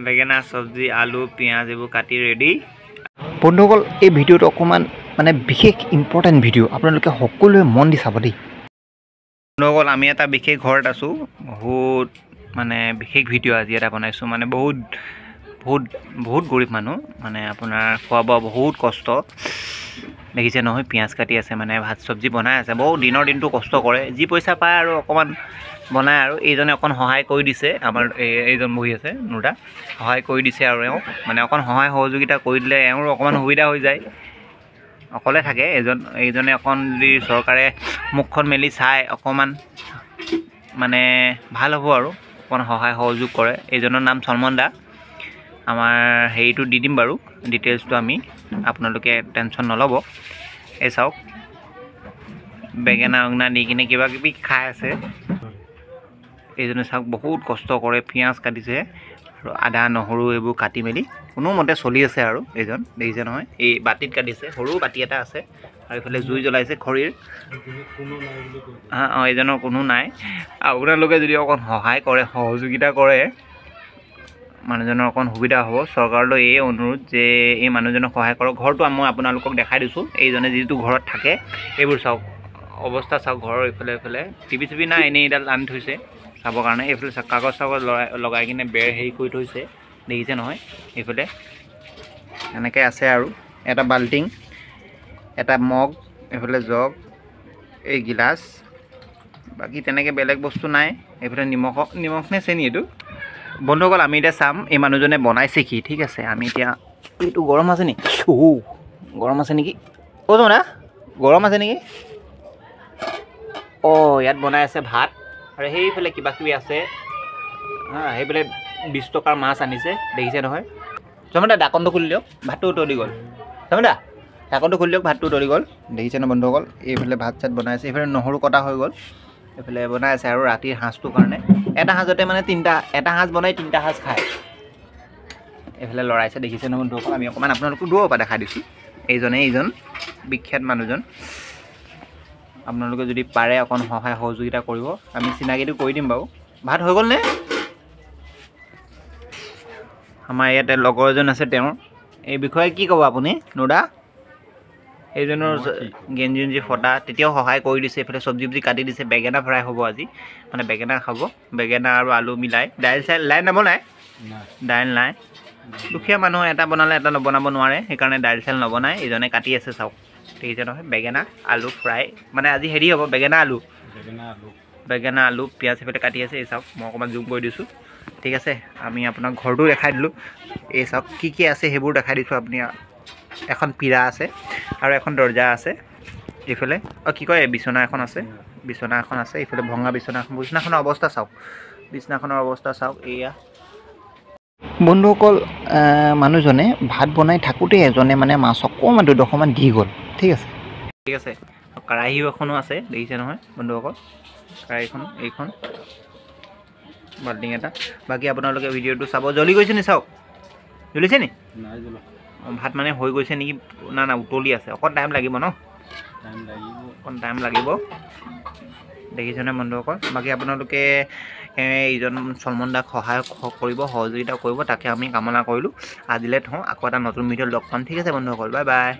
বেঙেনা চব্জি আলু পিঁয়াজ এইবোৰ কাটি ৰেডি। বন্ধুসকল এই ভিডিঅ'টো অকণমান মানে বিশেষ ইম্পৰ্টেণ্ট ভিডিঅ' আপোনালোকে সকলোৱে মন দি চাব দেই। বন্ধুসকল আমি এটা বিশেষ ঘৰত আছোঁ, বহুত মানে বিশেষ ভিডিঅ' আজি এটা বনাইছোঁ। মানে বহুত বহুত বহুত গৰীব মানুহ, মানে আপোনাৰ খোৱা বোৱা বহুত কষ্ট দেখিছে নহয়। পিঁয়াজ কাটি আছে, মানে ভাত চব্জি বনাই আছে, বহুত দিনটো কষ্ট কৰে, যি পইচা পায় আৰু অকণমান বনায়। আৰু এইজনে অকণ সহায় কৰি দিছে, আমাৰ এইজন বহি আছে নুদা, সহায় কৰি দিছে। আৰু এওঁ মানে অকণ সহায় সহযোগিতা কৰি দিলে এওঁৰো অকণমান সুবিধা হৈ যায়। অকলে থাকে এইজনে অকণ যদি চৰকাৰে মুখখন মেলি চাই অকণমান মানে ভাল হ'ব আৰু অকণ সহায় সহযোগ কৰে। এইজনৰ নাম চলমন দা। আমাৰ হেৰিটো দি দিম বাৰু, ডিটেইলছটো আমি, আপোনালোকে টেনশ্যন নল'ব। এই চাওক বেঙেনা দি কিনে কিবা কিবি খাই আছে। এইজনে চাওক বহুত কষ্ট কৰে, পিঁয়াজ কাটিছে আৰু আদা নহৰু এইবোৰ কাটি মেলি কোনোমতে চলি আছে। আৰু এইজন দেখিছে নহয়, এই বাতিত কাটিছে, সৰু বাতি এটা আছে, আৰু এইফালে জুই জ্বলাইছে খৰিৰ। এইজনৰ কোনো নাই। আপোনালোকে যদি অকণ সহায় কৰে সহযোগিতা কৰে মানুহজনৰ অকণ সুবিধা হ'ব। চৰকাৰলৈ এই অনুৰোধ যে এই মানুহজনক সহায় কৰক। ঘৰটো মই আপোনালোকক দেখাই দিছোঁ, এইজনে যিটো ঘৰত থাকে এইবোৰ চাওক অৱস্থা চাওক। ঘৰৰ এইফালে টিভি চিভি নাই, এনেই এইডাল আনি থৈছে চাবৰ কাৰণে। এইফালে কাগজ চাগজ লগাই কিনে বেৰ হেৰি কৰি থৈছে, দেখিছে নহয়। এইফালে এনেকৈ আছে। আৰু এটা বাল্টিং, এটা মগ, এইফালে জগ, এই গিলাচ, বাকী তেনেকৈ বেলেগ বস্তু নাই। এইফালে নিমখ নে চেনি এইটো। বন্ধুসকল আমি এতিয়া চাম এই মানুহজনে বনাইছে কি, ঠিক আছে। আমি এতিয়া এইটো গৰম আছে নেকি? গৰম আছে নেকি? না গৰম আছে নেকি? ইয়াত বনাই আছে ভাত, আৰু সেইফালে কিবা কিবি আছে। সেইফালে 20 টকাৰ মাছ আনিছে, দেখিছে নহয়। জমা ঢাকনটো খুলি দিয়ক, ভাতটো উতলি গ'ল। জমা ঢাকনটো খুলি দিয়ক, ভাতটো উতলি গ'ল, দেখিছে ন বন্ধুসকল। এইফালে ভাত চাত বনাইছে, এইফালে নহৰু কটা হৈ গ'ল, এইফালে বনাই আছে। আৰু ৰাতিৰ সাঁজটোৰ কাৰণে এটা সাঁজতে মানে এটা সাঁজ বনাই 3টা সাঁজ খায়। এইফালে লৰাইছে, দেখিছে ন বন্ধুসকল। আমি অকণমান আপোনালোকক দূৰৰ পৰা দেখাই দিছোঁ। এইজন বিখ্যাত মানুহজন। আপোনালোকে যদি পাৰে অকণ সহায় সহযোগিতা কৰিব, আমি চিনাকিটো কৰি দিম বাৰু। ভাত হৈ গ'লনে? আমাৰ ইয়াতে লগৰ এজন আছে, তেওঁৰ এই বিষয়ে কি ক'ব আপুনি নুদা? এইজনৰ গেঞ্জি ফটা, তেতিয়াও সহায় কৰি দিছে। এইফালে চব্জি কাটি দিছে, বেঙেনা ফ্ৰাই হ'ব আজি, মানে বেঙেনা খাব, বেঙেনা আৰু আলু মিলাই। দাইল নবনাই, দাইল নাই। দুখীয়া মানুহ এটা বনালে এটা নবনাব নোৱাৰে, সেইকাৰণে দাইল চাইল নবনাই। এইজনে কাটি আছে চাওক, দেখিছে নহয়। বেঙেনা আলু ফ্ৰাই, মানে আজি হেৰি হ'ব, বেঙেনা আলু পিঁয়াজ সেইফালে কাটি আছে। এই চাওক মই অকণমান জুম কৰি দিছোঁ, ঠিক আছে। আমি আপোনাক ঘৰটো দেখাই দিলোঁ। এই চাওক কি আছে সেইবোৰ দেখাই দিছোঁ। আপুনি এখন পীৰা আছে আৰু এখন দৰ্জা আছে। এইফালে কি কয় বিচনা এখন আছে, এইফালে ভঙা বিচনাখনৰ অৱস্থা চাওক, বিচনাখনৰ অৱস্থা চাওক। এয়া বন্ধুসকল মানুহজনে ভাত বনাই থাকোঁতে এজনে মানে মাছ অকণমান 2ডোখৰমান দি গ'ল, ঠিক আছে। কেৰাহীও এখনো আছে, দেখিছে নহয় বন্ধুসকল। কেৰাহীখন এইখন বাল্টিং এটা। বাকী আপোনালোকে ভিডিঅ'টো চাব। জ্বলি গৈছে নি চাওক, জ্বলিছে নি? ভাত মানে হৈ গৈছে নেকি? না উতলি আছে, অকণ টাইম লাগিব ন, অকণ টাইম লাগিব, দেখিছেনে বন্ধুসকল। বাকী আপোনালোকে এইজন চলমন দাক সহায় কৰিব, সহযোগিতা কৰিব, তাকে আমি কামনা কৰিলোঁ। আজিলৈ থওঁ, আকৌ এটা নতুন ভিডিঅ'ত লগ পাম, ঠিক আছে বন্ধুসকল। Bye bye.